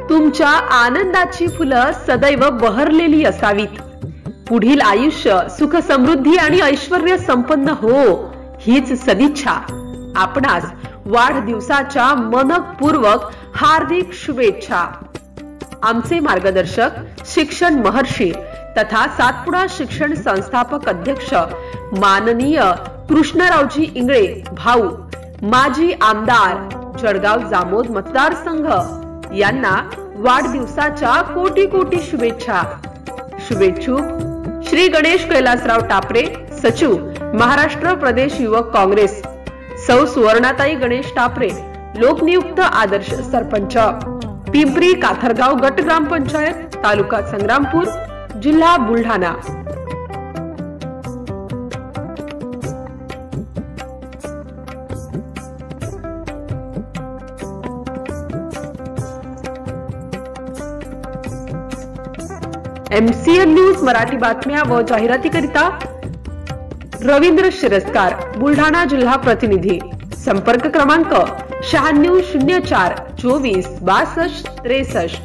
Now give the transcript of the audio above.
तुमच्या आनंदाची फुलं सदैव बहरलेली असावीत। पुढील आयुष्य सुख समृद्धी आणि ऐश्वर्य संपन्न हो हीच सदिच्छा। आपणास वाढदिवसाच्या मनपूर्वक हार्दिक शुभेच्छा। आमचे मार्गदर्शक शिक्षण महर्षी तथा सातपुडा शिक्षण संस्थापक अध्यक्ष माननीय कृष्णरावजी इंगळे भाऊ, माजी आमदार जळगाव जामोद मतदारसंघ यांना वाढदिवसाच्या कोटी कोटी शुभेच्छा। शुभेच्छुक श्री गणेश कैलासराव टापरे, सचिव महाराष्ट्र प्रदेश युवक काँग्रेस। सौ सुवर्णाताई गणेश टापरे, लोकनियुक्त आदर्श सरपंच, पिंपरी काथरगाव गट ग्रामपंचायत, तालुका संग्रामपूर, जिल्हा बुलढाणा। MCN न्यूज मराठी बातम्या व जाहिरातीकरिता रवींद्र शिरस्कार, बुलढाणा जिल्हा प्रतिनिधी। संपर्क क्रमांक 9604 24 62 63।